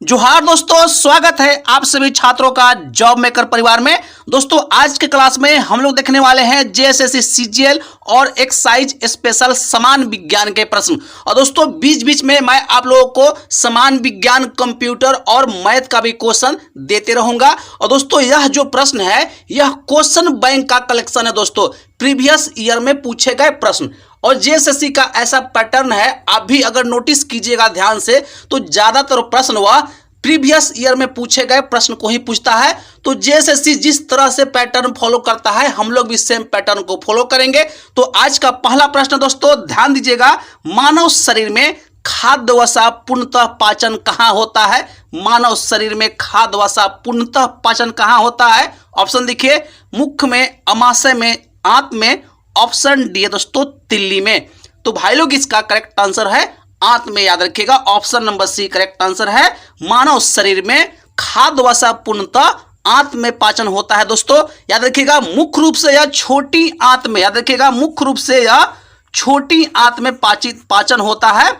जोहार दोस्तों, स्वागत है आप सभी छात्रों का जॉब मेकर परिवार में। दोस्तों आज के क्लास में हम लोग देखने वाले हैं जेएसएससी सीजीएल और एक्साइज स्पेशल समान विज्ञान के प्रश्न। और दोस्तों बीच बीच में मैं आप लोगों को समान विज्ञान, कंप्यूटर और मैथ का भी क्वेश्चन देते रहूंगा। और दोस्तों यह जो प्रश्न है यह क्वेश्चन बैंक का कलेक्शन है दोस्तों, प्रीवियस ईयर में पूछे गए प्रश्न। और जेएसएससी का ऐसा पैटर्न है, आप भी अगर नोटिस कीजिएगा ध्यान से तो ज्यादातर प्रश्न वह प्रीवियस ईयर में पूछे गए प्रश्न को ही पूछता है। तो जेएसएससी जिस तरह से पैटर्न फॉलो करता है हम लोग भी सेम पैटर्न को फॉलो करेंगे। तो आज का पहला प्रश्न दोस्तों ध्यान दीजिएगा, मानव शरीर में खाद्य वसा पूर्णतः पाचन कहाँ होता है? मानव शरीर में खाद्य वसा पूर्णतः पाचन कहाँ होता है? ऑप्शन देखिए, मुख में, अमाशय में, आंत में। ऑप्शन डी है दोस्तों तिल्ली में। तो भाई लोग इसका करेक्ट आंसर है आंत में, याद रखिएगा। Option number C correct answer है। मानव शरीर में खाद्य वसा पूर्णतः आंत में पाचन होता है दोस्तों, याद रखिएगा। मुख्य रूप से यह छोटी आंत में, याद रखिएगा, मुख्य रूप से यह छोटी आंत में पाचन होता है।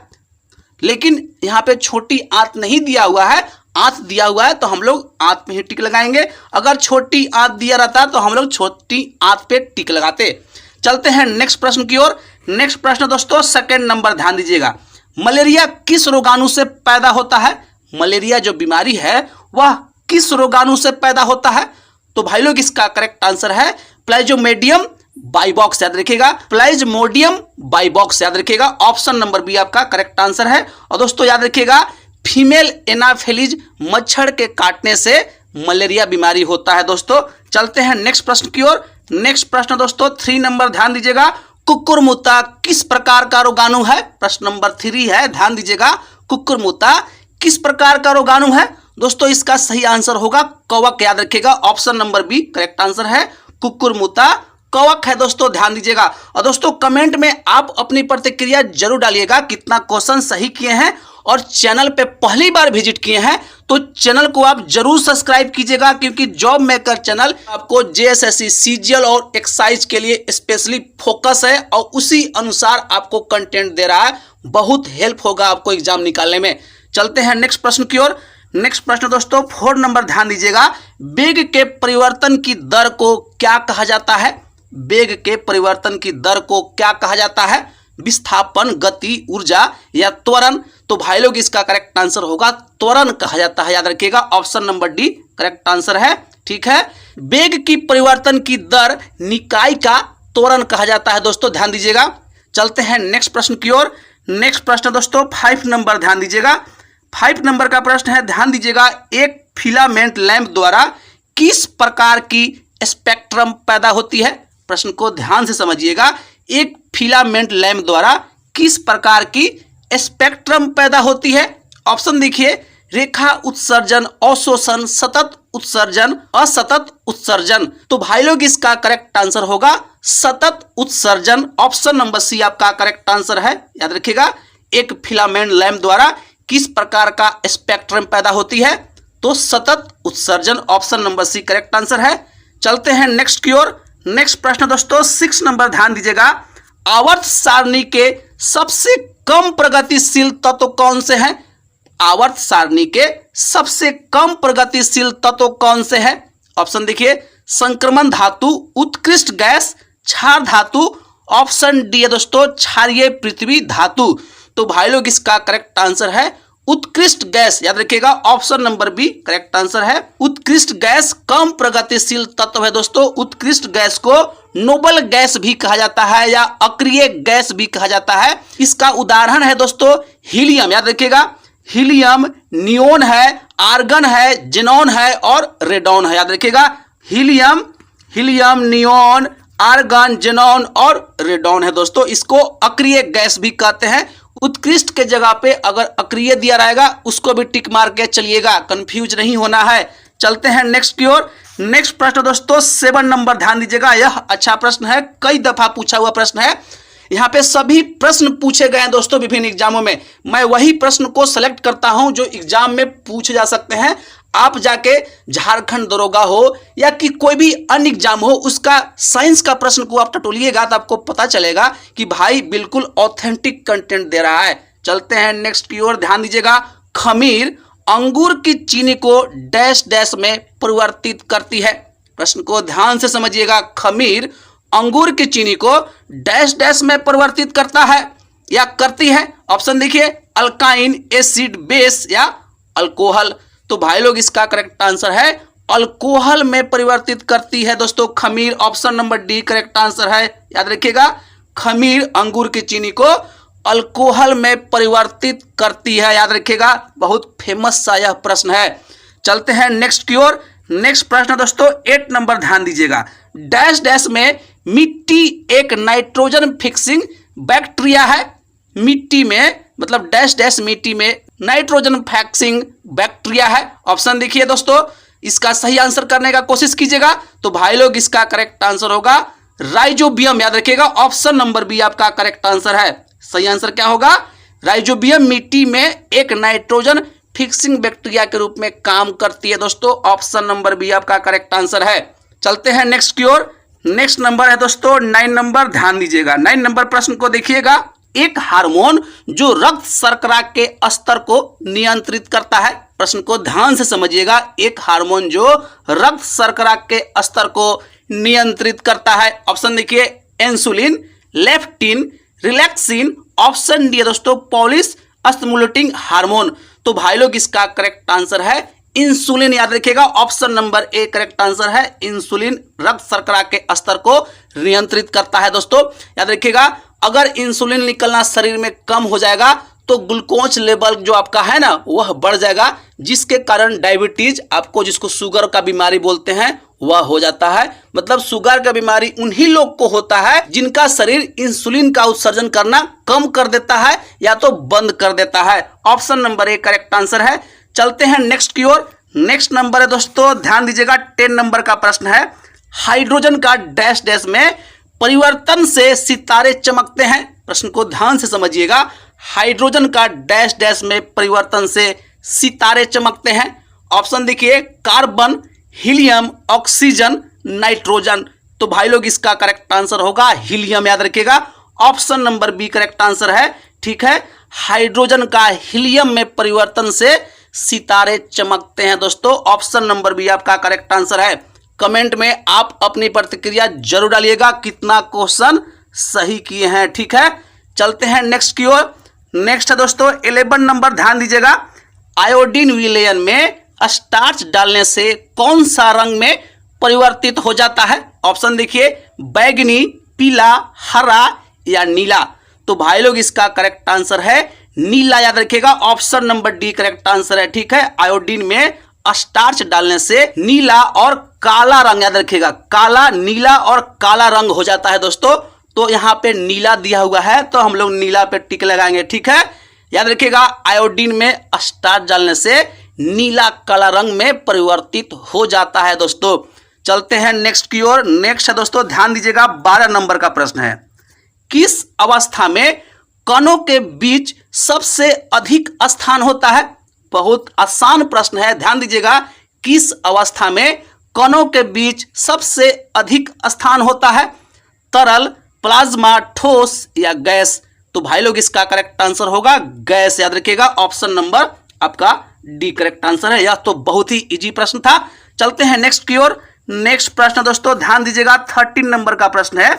लेकिन यहाँ पे छोटी आंत नहीं दिया हुआ है, आंत दिया हुआ है तो हम लोग आंत में ही टिक लगाएंगे। अगर छोटी आंत दिया रहता तो हम लोग छोटी आंत पे टिक लगाते। चलते हैं नेक्स्ट प्रश्न की ओर। नेक्स्ट प्रश्न दोस्तों सेकंड नंबर, ध्यान दीजिएगा। मलेरिया किस रोगाणु से पैदा होता है? मलेरिया जो बीमारी है वह किस रोगाणु से पैदा होता है? तो भाई लोग इसका करेक्ट आंसर है प्लाज्मोडियम बाइबॉक्स, याद रखिएगा। प्लाज्मोडियम बाइबॉक्स, याद रखिएगा। ऑप्शन नंबर बी आपका करेक्ट आंसर है। और दोस्तों याद रखिएगा, फीमेल एनाफिलीज मच्छर के काटने से मलेरिया बीमारी होता है दोस्तों। चलते हैं नेक्स्ट प्रश्न की ओर। नेक्स्ट प्रश्न दोस्तों 3 नंबर, ध्यान दीजिएगा। कुकुरमुत्ता किस प्रकार का रोगाणु है? प्रश्न नंबर 3 है, ध्यान दीजिएगा। कुकुरमुत्ता किस प्रकार का रोगाणु है? दोस्तों इसका सही आंसर होगा कवक, याद रखिएगा। Option number B correct answer है। कुकुरमुत्ता कवक है दोस्तों, ध्यान दीजिएगा। और दोस्तों कमेंट में आप अपनी प्रतिक्रिया जरूर डालिएगा, कितना क्वेश्चन सही किए हैं। और चैनल पे पहली बार विजिट किए हैं तो चैनल को आप जरूर सब्सक्राइब कीजिएगा, क्योंकि जॉब मेकर चैनल आपको जेएसएससी, सीजीएल और एक्साइज के लिए स्पेशली फोकस है और उसी अनुसार आपको कंटेंट दे रहा है। बहुत हेल्प होगा आपको एग्जाम निकालने में। चलते हैं नेक्स्ट प्रश्न की ओर। नेक्स्ट प्रश्न दोस्तों 4 नंबर, ध्यान दीजिएगा। वेग के परिवर्तन की दर को क्या कहा जाता है? वेग के परिवर्तन की दर को क्या कहा जाता है? विस्थापन, गति, ऊर्जा या त्वरण? तो भाई लोग इसका करेक्ट आंसर होगा त्वरण कहा जाता है, याद रखिएगा। Option number D correct answer है। ठीक है, वेग की परिवर्तन की दर निकाय का त्वरण कहा जाता है दोस्तों, ध्यान दीजिएगा। चलते हैं नेक्स्ट प्रश्न की ओर। नेक्स्ट प्रश्न दोस्तों 5 नंबर, ध्यान दीजिएगा। 5 नंबर का प्रश्न है, ध्यान दीजिएगा। एक फिलामेंट लैंप द्वारा किस प्रकार की स्पेक्ट्रम पैदा होती है? प्रश्न को ध्यान से समझिएगा। एक फिलामेंट लैंप द्वारा किस प्रकार की स्पेक्ट्रम पैदा होती है? ऑप्शन देखिए, रेखा उत्सर्जन, अवशोषण, सतत उत्सर्जन, असतत उत्सर्जन। तो भाई लोग इसका करेक्ट आंसर होगा सतत उत्सर्जन। ऑप्शन नंबर सी आपका करेक्ट आंसर है, याद रखिएगा। एक फिलामेंट लैंप द्वारा किस प्रकार का स्पेक्ट्रम पैदा होती है? तो सतत उत्सर्जन। Option number C correct answer है। चलते हैं नेक्स्ट की ओर। नेक्स्ट प्रश्न दोस्तों 6 नंबर, ध्यान दीजिएगा। आवर्त सारणी के सबसे कम प्रगतिशील तत्व कौन से हैं? आवर्त सारणी के सबसे कम प्रगतिशील तत्व कौन से हैं? ऑप्शन देखिए, संक्रमण धातु, उत्कृष्ट गैस, क्षार धातु। ऑप्शन डी है दोस्तों क्षारीय पृथ्वी धातु। तो भाई लोग इसका करेक्ट आंसर है उत्कृष्ट गैस, याद रखिएगा। Option number B correct answer है। उत्कृष्ट गैस कम प्रगतिशील तत्व है दोस्तों। उत्कृष्ट गैस को नोबल गैस भी कहा जाता है या अक्रिय गैस भी कहा जाता है। इसका उदाहरण है दोस्तों हीलियम, याद रखिएगा। हीलियम, नियोन है, आर्गन है, जेनॉन है और रेडॉन है, याद रखिएगा। हीलियम, नियोन, आर्गन, जेनॉन और रेडॉन है दोस्तों। इसको अक्रिय गैस भी कहते हैं। उत्कृष्ट के जगह पे अगर अक्रिय दिया रहेगा उसको भी टिक मार के चलिएगा, कंफ्यूज नहीं होना है। चलते हैं नेक्स्ट की ओर। नेक्स्ट प्रश्न दोस्तों 7 नंबर, ध्यान दीजिएगा। यह अच्छा प्रश्न है, कई दफा पूछा हुआ प्रश्न है। यहाँ पे सभी प्रश्न पूछे गए हैं दोस्तों विभिन्न एग्जामों में। मैं वही प्रश्न को सेलेक्ट करता हूं जो एग्जाम में पूछे जा सकते हैं। आप जाके झारखंड दरोगा हो या कि कोई भी अन्य एग्जाम हो, उसका साइंस का प्रश्न को आप टटोलिएगा तो आपको पता चलेगा कि भाई बिल्कुल ऑथेंटिक कंटेंट दे रहा है। चलते हैं नेक्स्ट की ओर, ध्यान दीजिएगा। खमीर अंगूर की चीनी को डैश डैश में परिवर्तित करती है। प्रश्न को ध्यान से समझिएगा। खमीर अंगूर की चीनी को डैश डैश में परिवर्तित करता है या करती है। ऑप्शन देखिए, अल्काइन, एसिड, बेस या अल्कोहल। तो भाई लोग इसका करेक्ट आंसर है अल्कोहल में परिवर्तित करती है दोस्तों खमीर। Option number D correct answer है। याद रखिएगा, खमीर अंगूर की चीनी को अल्कोहल में परिवर्तित करती है। याद रखिएगा, बहुत फेमस सा यह प्रश्न है। चलते हैं नेक्स्ट की ओर। नेक्स्ट प्रश्न दोस्तों 8 नंबर, ध्यान दीजिएगा। डैश डैश में मिट्टी एक नाइट्रोजन फिक्सिंग बैक्टीरिया है। मिट्टी में मतलब डैश डैश मिट्टी में नाइट्रोजन फिक्सिंग बैक्टीरिया है। ऑप्शन देखिए दोस्तों, इसका सही आंसर करने का कोशिश कीजिएगा। तो भाई लोग इसका करेक्ट आंसर होगा राइजोबियम। याद रखिएगा, ऑप्शन नंबर बी आपका करेक्ट आंसर है। सही आंसर क्या होगा? राइजोबियम मिट्टी में एक नाइट्रोजन फिक्सिंग बैक्टीरिया के रूप में काम करती है दोस्तों। ऑप्शन नंबर बी आपका करेक्ट आंसर है। चलते हैं नेक्स्ट की ओर। नेक्स्ट नंबर है दोस्तों 9 नंबर, ध्यान दीजिएगा। 9 नंबर प्रश्न को देखिएगा। एक हार्मोन जो रक्त शर्करा के स्तर को नियंत्रित करता है। प्रश्न को ध्यान से समझिएगा। एक हार्मोन जो रक्त शर्करा के स्तर को नियंत्रित करता है। ऑप्शन देखिए, insulin, leptin, relaxin. Option D दोस्तों पॉलिस स्टिमुलेटिंग हार्मोन। तो भाई लोग इसका करेक्ट आंसर है इंसुलिन। याद रखिएगा, option number A correct answer है। इंसुलिन रक्त शर्करा के स्तर को नियंत्रित करता है दोस्तों। याद रखिएगा, अगर इंसुलिन निकलना शरीर में कम हो जाएगा तो ग्लूकोज लेवल जो आपका है ना वह बढ़ जाएगा, जिसके कारण डायबिटीज, आपको जिसको शुगर का बीमारी बोलते हैं, वह हो जाता है। मतलब शुगर का बीमारी उन्हीं लोग को होता है जिनका शरीर इंसुलिन का उत्सर्जन करना कम कर देता है या तो बंद कर देता है। Option number A correct answer है। चलते हैं नेक्स्ट की ओर। नेक्स्ट नंबर है दोस्तों, ध्यान दीजिएगा। 10 नंबर का प्रश्न है। हाइड्रोजन का डैश डैश में परिवर्तन से सितारे चमकते हैं। प्रश्न को ध्यान से समझिएगा। हाइड्रोजन का डैश डैश में परिवर्तन से सितारे चमकते हैं। ऑप्शन देखिए, कार्बन, हीलियम, ऑक्सीजन, नाइट्रोजन। तो भाई लोग इसका करेक्ट आंसर होगा हीलियम। याद रखिएगा, option number B correct answer है। ठीक है, हाइड्रोजन का हीलियम में परिवर्तन से सितारे चमकते हैं दोस्तों। ऑप्शन नंबर बी आपका करेक्ट आंसर है। कमेंट में आप अपनी प्रतिक्रिया जरूर डालिएगा, कितना क्वेश्चन सही किए हैं। ठीक है, चलते हैं नेक्स्ट की ओर। नेक्स्ट है दोस्तों 11 नंबर, ध्यान दीजिएगा। आयोडीन विलयन में स्टार्च डालने से कौन सा रंग में परिवर्तित हो जाता है? ऑप्शन देखिए, बैगनी, पीला, हरा या नीला। तो भाई लोग इसका करेक्ट आंसर है नीला। याद रखिएगा, option number D correct answer है। ठीक है, आयोडीन में स्टार्च डालने से नीला और काला रंग, याद रखिएगा, काला, नीला और काला रंग हो जाता है दोस्तों। तो यहाँ पे नीला दिया हुआ है तो हम लोग नीला पे टिक लगाएंगे। ठीक है, याद रखिएगा, आयोडीन में स्टार्च डालने से नीला काला रंग में परिवर्तित हो जाता है दोस्तों। चलते हैं नेक्स्ट की ओर। नेक्स्ट है दोस्तों, ध्यान दीजिएगा। 12 नंबर का प्रश्न है। किस अवस्था में कणों के बीच सबसे अधिक स्थान होता है? बहुत आसान प्रश्न है, ध्यान दीजिएगा। किस अवस्था में कणों के बीच सबसे अधिक स्थान होता है? तरल, प्लाज्मा, ठोस या गैस? तो भाई लोग इसका करेक्ट आंसर होगा गैस। याद रखिएगा, ऑप्शन नंबर आपका डी करेक्ट आंसर है। यह तो बहुत ही इजी प्रश्न था। चलते हैं नेक्स्ट की ओर। नेक्स्ट प्रश्न दोस्तों ध्यान दीजिएगा। 13 नंबर का प्रश्न है।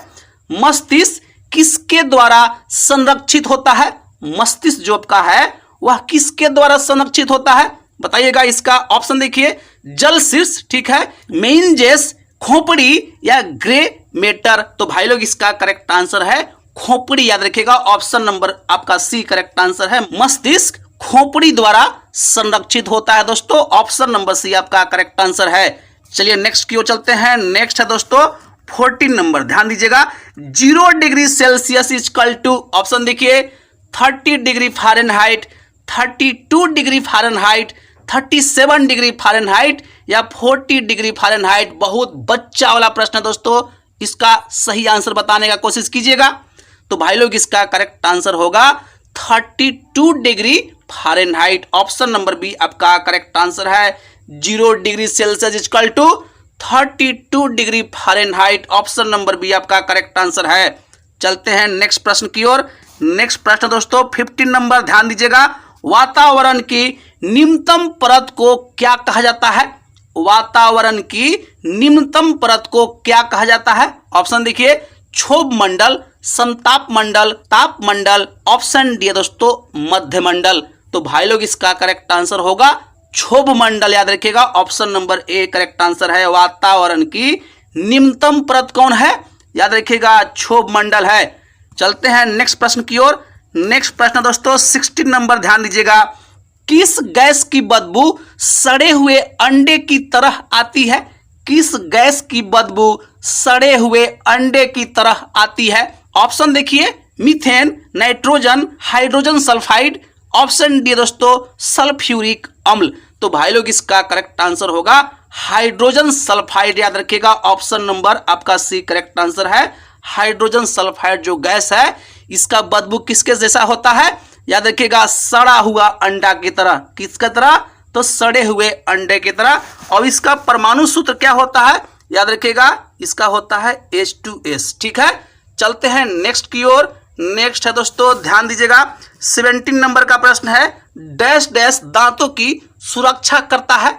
मस्तिष्क किसके द्वारा संरक्षित होता है? मस्तिष्क जो आपका है वह किसके द्वारा संरक्षित होता है बताइएगा। इसका ऑप्शन देखिए, जल शीर्ष, ठीक है, मेनिंजेस, खोपड़ी या ग्रे मैटर। तो भाई लोग इसका करेक्ट आंसर है खोपड़ी। याद रखिएगा, ऑप्शन नंबर आपका सी करेक्ट आंसर है। मस्तिष्क खोपड़ी द्वारा संरक्षित होता है दोस्तों। ऑप्शन नंबर सी आपका करेक्ट आंसर है। चलिए नेक्स्ट की ओर चलते हैं। नेक्स्ट है दोस्तों 14 नंबर, ध्यान दीजिएगा। 0 degree Celsius equal to, option देखिए, 30 degree Fahrenheit, 32 degree Fahrenheit, 37 degree Fahrenheit या 40 डिग्री फ़ारेनहाइट। बहुत बच्चा वाला प्रश्न है दोस्तों, इसका सही आंसर बताने का कोशिश कीजिएगा। तो भाई लोग इसका करेक्ट आंसर होगा 32 degree Fahrenheit. Option number B आपका करेक्ट आंसर है। 0 degree Celsius equal to 32 degree Fahrenheit. Option number B आपका करेक्ट आंसर है। चलते हैं नेक्स्ट प्रश्न की ओर। नेक्स्ट प्रश्न दोस्तों 15 नंबर, ध्यान दीजिएगा। वातावरण की निम्नतम परत को क्या कहा जाता है? वातावरण की निम्नतम परत को क्या कहा जाता है? ऑप्शन देखिए, क्षोभ मंडल, समताप मंडल, ताप मंडल। ऑप्शन डी है दोस्तों मध्य मंडल। तो भाई लोग इसका करेक्ट आंसर होगा क्षोभ मंडल, याद रखिएगा। Option number A correct answer है। वातावरण की निम्नतम परत कौन है? याद रखिएगा क्षोभ मंडल है। चलते हैं नेक्स्ट प्रश्न की ओर। नेक्स्ट प्रश्न दोस्तों 16 नंबर, ध्यान दीजिएगा। किस गैस की बदबू सड़े हुए अंडे की तरह आती है? किस गैस की बदबू सड़े हुए अंडे की तरह आती है? ऑप्शन देखिए, methane, nitrogen, hydrogen sulphide. Option D दोस्तों सल्फ्यूरिक अम्ल। तो भाई लोग इसका करेक्ट आंसर होगा हाइड्रोजन सल्फाइड, याद रखिएगा। ऑप्शन नंबर आपका सी करेक्ट आंसर है। हाइड्रोजन सल्फाइड जो गैस है इसका बदबू किसके जैसा होता है? याद रखिएगा सड़ा हुआ अंडा की तरह। किसकी तरह? तो सड़े हुए अंडे की तरह। और इसका परमाणु सूत्र क्या होता है? याद रखिएगा इसका होता है H2S। ठीक है, चलते हैं नेक्स्ट की ओर। नेक्स्ट है दोस्तों, ध्यान दीजिएगा। 17 नंबर का प्रश्न है, डैश डैश दांतों की सुरक्षा करता है।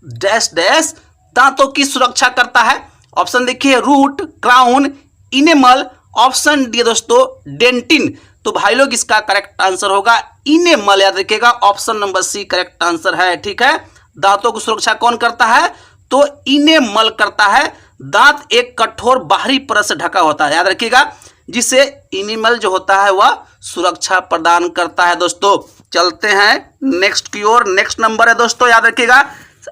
डैश डैश दांतों की सुरक्षा करता है। ऑप्शन देखिए, root, crown, enamel. Option D दोस्तों डेंटिन। तो भाई लोग इसका करेक्ट आंसर होगा इनेमल, याद रखिएगा। Option number C correct answer है। ठीक है, दांतों की सुरक्षा कौन करता है? तो इनेमल करता है। दांत एक कठोर बाहरी परत से ढका होता है, याद रखिएगा, जिसे इनेमल जो होता है वह सुरक्षा प्रदान करता है। दोस्तों चलते हैं नेक्स्ट की ओर। नेक्स्ट नंबर है दोस्तों, याद रखिएगा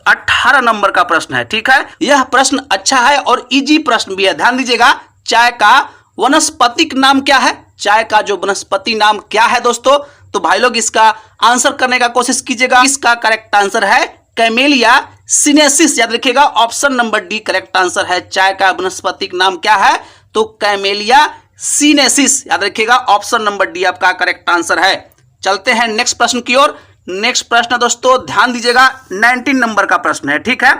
18 नंबर का प्रश्न है। ठीक है, यह प्रश्न अच्छा है और इजी प्रश्न भी है। ध्यान दीजिएगा, चाय का वनस्पतिक नाम क्या है? चाय का जो वनस्पति नाम क्या है दोस्तों? तो भाई लोग इसका आंसर करने का कोशिश कीजिएगा। इसका करेक्ट आंसर है कैमेलिया सिनेसिस, याद रखिएगा। Option number D correct answer है। चाय का वनस्पतिक नाम क्या है? तो कैमेलिया सिनेसिस, याद रखिएगा। ऑप्शन नंबर डी आपका करेक्ट आंसर है। चलते हैं नेक्स्ट प्रश्न की ओर। नेक्स्ट प्रश्न दोस्तों ध्यान दीजिएगा, 19 नंबर का प्रश्न है। ठीक है,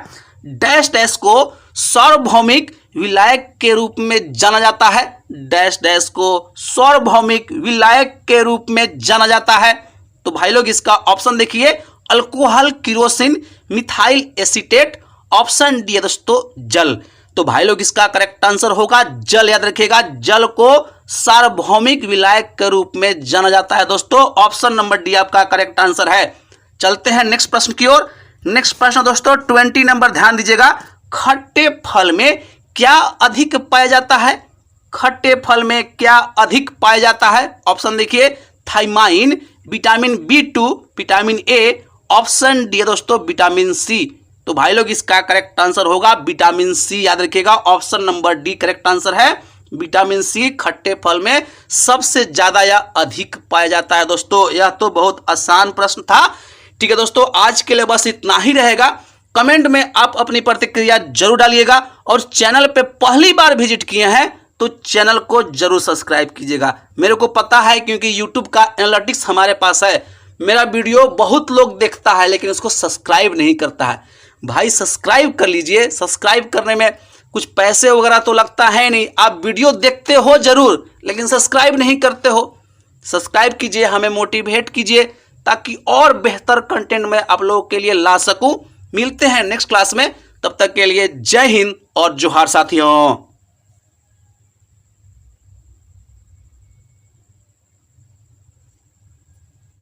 डैश डैश को सार्वभौमिक विलायक के रूप में जाना जाता है। डैश डैश को सार्वभौमिक विलायक के रूप में जाना जाता है। तो भाई लोग इसका ऑप्शन देखिए, alcohol, kerosene, methyl acetate. Option D है दोस्तों जल। तो भाई लोग इसका करेक्ट आंसर होगा जल, याद रखिएगा। जल को सार्वभौमिक विलायक के रूप में जाना जाता है दोस्तों। ऑप्शन नंबर डी आपका करेक्ट आंसर है। चलते हैं नेक्स्ट प्रश्न की ओर। नेक्स्ट प्रश्न दोस्तों 20 नंबर, ध्यान दीजिएगा। खट्टे फल में क्या अधिक पाया जाता है? खट्टे फल में क्या अधिक पाया जाता है? ऑप्शन देखिए, thiamine, vitamin B2, vitamin A. Option D है दोस्तों विटामिन सी। तो भाई लोग इसका करेक्ट आंसर होगा विटामिन सी, याद रखिएगा। Option number D correct answer है। विटामिन सी खट्टे फल में सबसे ज्यादा या अधिक पाया जाता है दोस्तों। यह तो बहुत आसान प्रश्न था। ठीक है दोस्तों, आज के लिए बस इतना ही रहेगा। कमेंट में आप अपनी प्रतिक्रिया जरूर डालिएगा और चैनल पे पहली बार विजिट किए हैं तो चैनल को जरूर सब्सक्राइब कीजिएगा। मेरे को पता है क्योंकि YouTube का एनालिटिक्स हमारे पास है। मेरा वीडियो बहुत लोग देखता है लेकिन उसको सब्सक्राइब नहीं करता है। भाई सब्सक्राइब कर लीजिए। सब्सक्राइब करने में कुछ पैसे वगैरह तो लगता है नहीं। आप वीडियो देखते हो जरूर लेकिन सब्सक्राइब नहीं करते हो। सब्सक्राइब कीजिए, हमें मोटिवेट कीजिए ताकि और बेहतर कंटेंट मैं आप लोगों के लिए ला सकूं। मिलते हैं नेक्स्ट क्लास में, तब तक के लिए जय हिंद और जोहार साथियों।